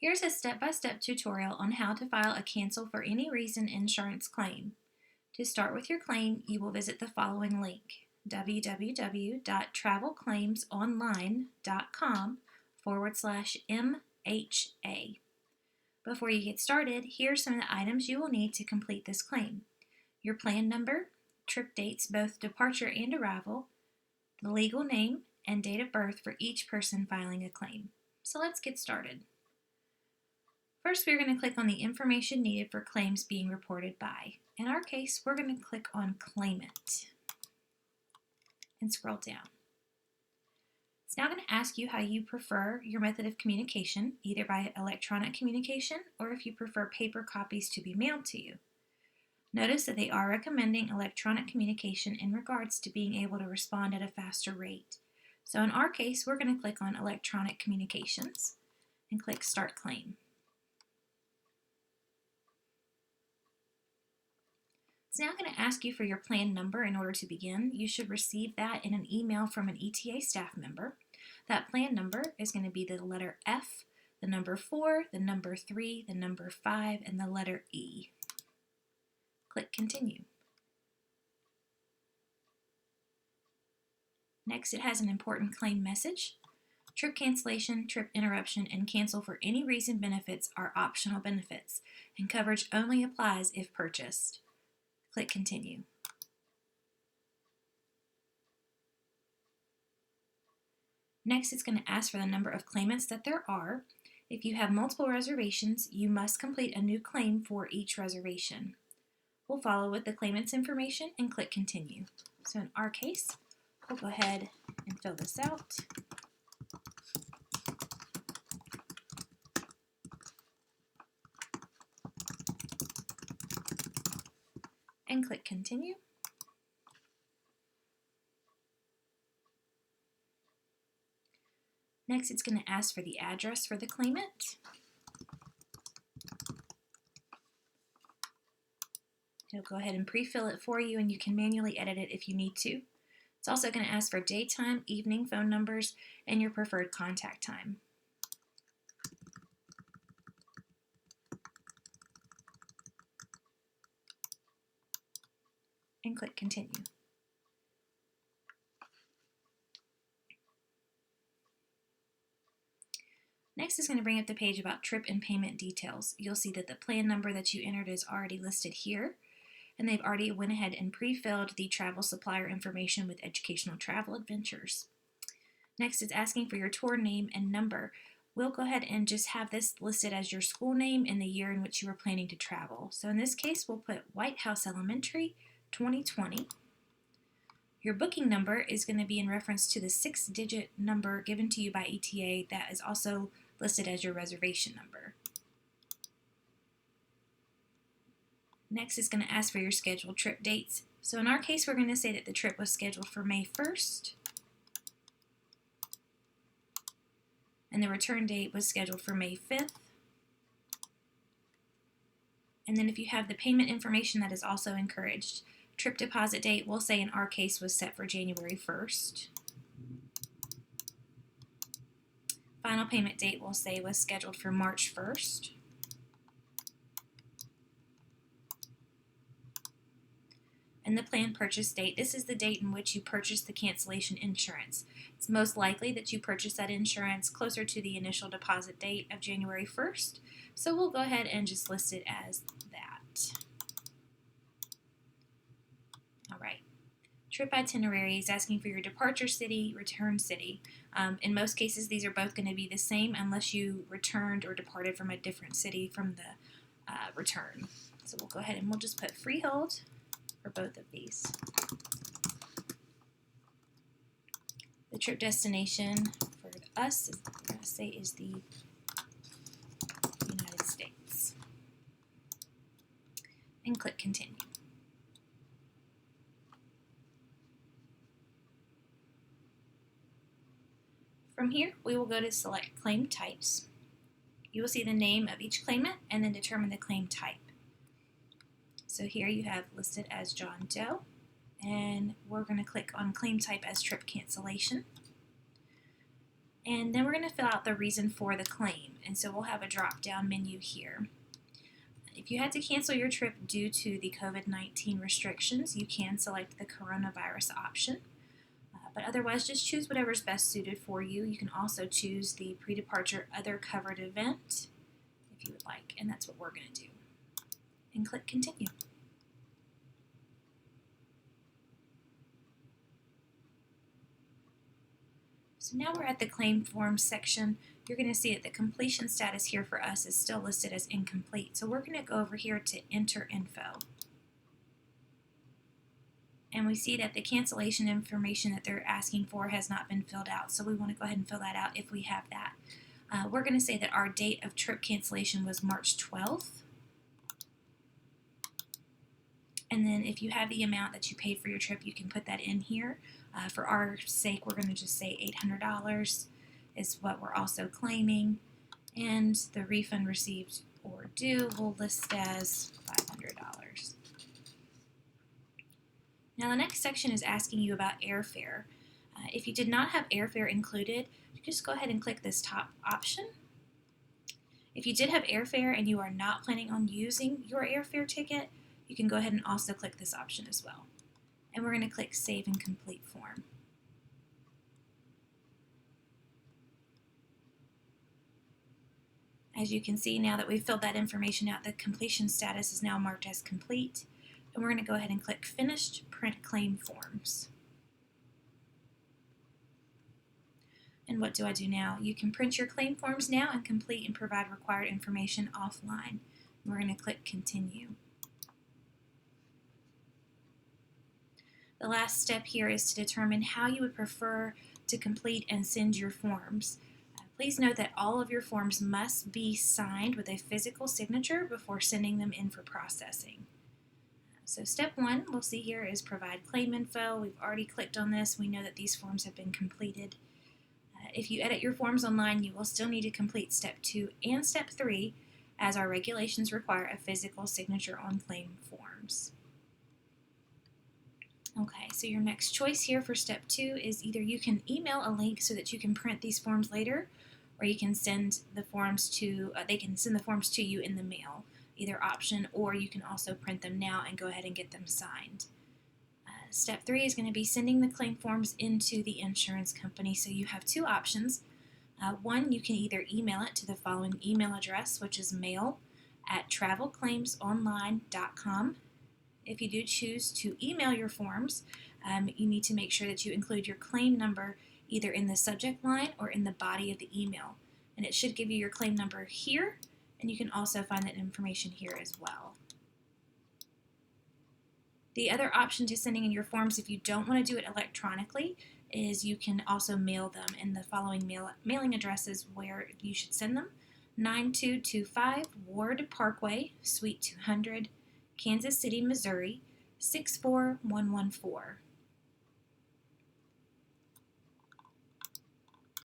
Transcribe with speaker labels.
Speaker 1: Here's a step-by-step tutorial on how to file a cancel for any reason insurance claim. To start with your claim, you will visit the following link, www.travelclaimsonline.com/MHA. Before you get started, here are some of the items you will need to complete this claim. Your plan number, trip dates, both departure and arrival, the legal name, and date of birth for each person filing a claim. So let's get started. First, we're going to click on the information needed for claims being reported by. In our case, we're going to click on claimant and scroll down. It's now going to ask you how you prefer your method of communication, either by electronic communication or if you prefer paper copies to be mailed to you. Notice that they are recommending electronic communication in regards to being able to respond at a faster rate. So in our case, we're going to click on electronic communications and click Start Claim. It's now going to ask you for your plan number in order to begin. You should receive that in an email from an ETA staff member. That plan number is going to be the letter F, the number 4, the number 3, the number 5, and the letter E. Click Continue. Next, it has an important claim message. Trip cancellation, trip interruption, and cancel for any reason benefits are optional benefits, and coverage only applies if purchased. Click Continue. Next, it's going to ask for the number of claimants that there are. If you have multiple reservations, you must complete a new claim for each reservation. We'll follow with the claimant's information and click Continue. So in our case, we'll go ahead and fill this out. And click Continue. Next, it's going to ask for the address for the claimant. It'll go ahead and pre-fill it for you, and you can manually edit it if you need to. It's also going to ask for daytime, evening phone numbers, and your preferred contact time. And click Continue. Next is going to bring up the page about trip and payment details. You'll see that the plan number that you entered is already listed here, and they've already went ahead and pre-filled the travel supplier information with Educational Travel Adventures. Next is asking for your tour name and number. We'll go ahead and just have this listed as your school name and the year in which you were planning to travel. So in this case, we'll put White House Elementary 2020. Your booking number is going to be in reference to the 6-digit number given to you by ETA that is also listed as your reservation number. Next is going to ask for your scheduled trip dates. So in our case, we're going to say that the trip was scheduled for May 1st, and the return date was scheduled for May 5th. And then if you have the payment information, that is also encouraged. Trip deposit date, we'll say in our case, was set for January 1st. Final payment date, we'll say, was scheduled for March 1st. And the planned purchase date, this is the date in which you purchase the cancellation insurance. It's most likely that you purchase that insurance closer to the initial deposit date of January 1st. So we'll go ahead and just list it as that. Alright. Trip itinerary is asking for your departure city, return city. In most cases, these are both going to be the same unless you returned or departed from a different city from the return. So we'll go ahead and we'll just put freehold for both of these. The trip destination for us, I'm going to say, is the United States. And click Continue. From here, we will go to select claim types. You will see the name of each claimant and then determine the claim type. So here you have listed as John Doe, and we're going to click on claim type as trip cancellation. And then we're going to fill out the reason for the claim. And so we'll have a drop-down menu here. If you had to cancel your trip due to the COVID-19 restrictions, you can select the coronavirus option. But otherwise, just choose whatever's best suited for you. You can also choose the pre-departure other covered event if you would like, and that's what we're going to do. And click continue. So now we're at the claim forms section. You're going to see that the completion status here for us is still listed as incomplete. So we're going to go over here to enter info. And we see that the cancellation information that they're asking for has not been filled out. So we want to go ahead and fill that out if we have that. We're going to say that our date of trip cancellation was March 12th. And then if you have the amount that you paid for your trip, you can put that in here. For our sake, we're going to just say $800 is what we're also claiming. And the refund received or due we'll list as $500. Now the next section is asking you about airfare. If you did not have airfare included, you just go ahead and click this top option. If you did have airfare and you are not planning on using your airfare ticket, you can go ahead and also click this option as well. And we're going to click Save and Complete Form. As you can see, now that we've filled that information out, the completion status is now marked as complete. And we're going to go ahead and click Finished Print Claim Forms. And what do I do now? You can print your claim forms now and complete and provide required information offline. We're going to click Continue. The last step here is to determine how you would prefer to complete and send your forms. Please note that all of your forms must be signed with a physical signature before sending them in for processing. So step 1 we'll see here is provide claim info. We've already clicked on this. We know that these forms have been completed. If you edit your forms online, you will still need to complete step 2 and step 3 as our regulations require a physical signature on claim forms. Okay, so your next choice here for step 2 is either you can email a link so that you can print these forms later, or you can send the forms to, they can send the forms to you in the mail, either option, or you can also print them now and go ahead and get them signed. Step 3 is going to be sending the claim forms into the insurance company, so you have 2 options. One, you can either email it to the following email address, which is mail@travelclaimsonline.com. If you do choose to email your forms, you need to make sure that you include your claim number either in the subject line or in the body of the email. And it should give you your claim number here, and you can also find that information here as well. The other option to sending in your forms, if you don't want to do it electronically, is you can also mail them in the following mailing addresses where you should send them. 9225 Ward Parkway, Suite 200, Kansas City, Missouri, 64114.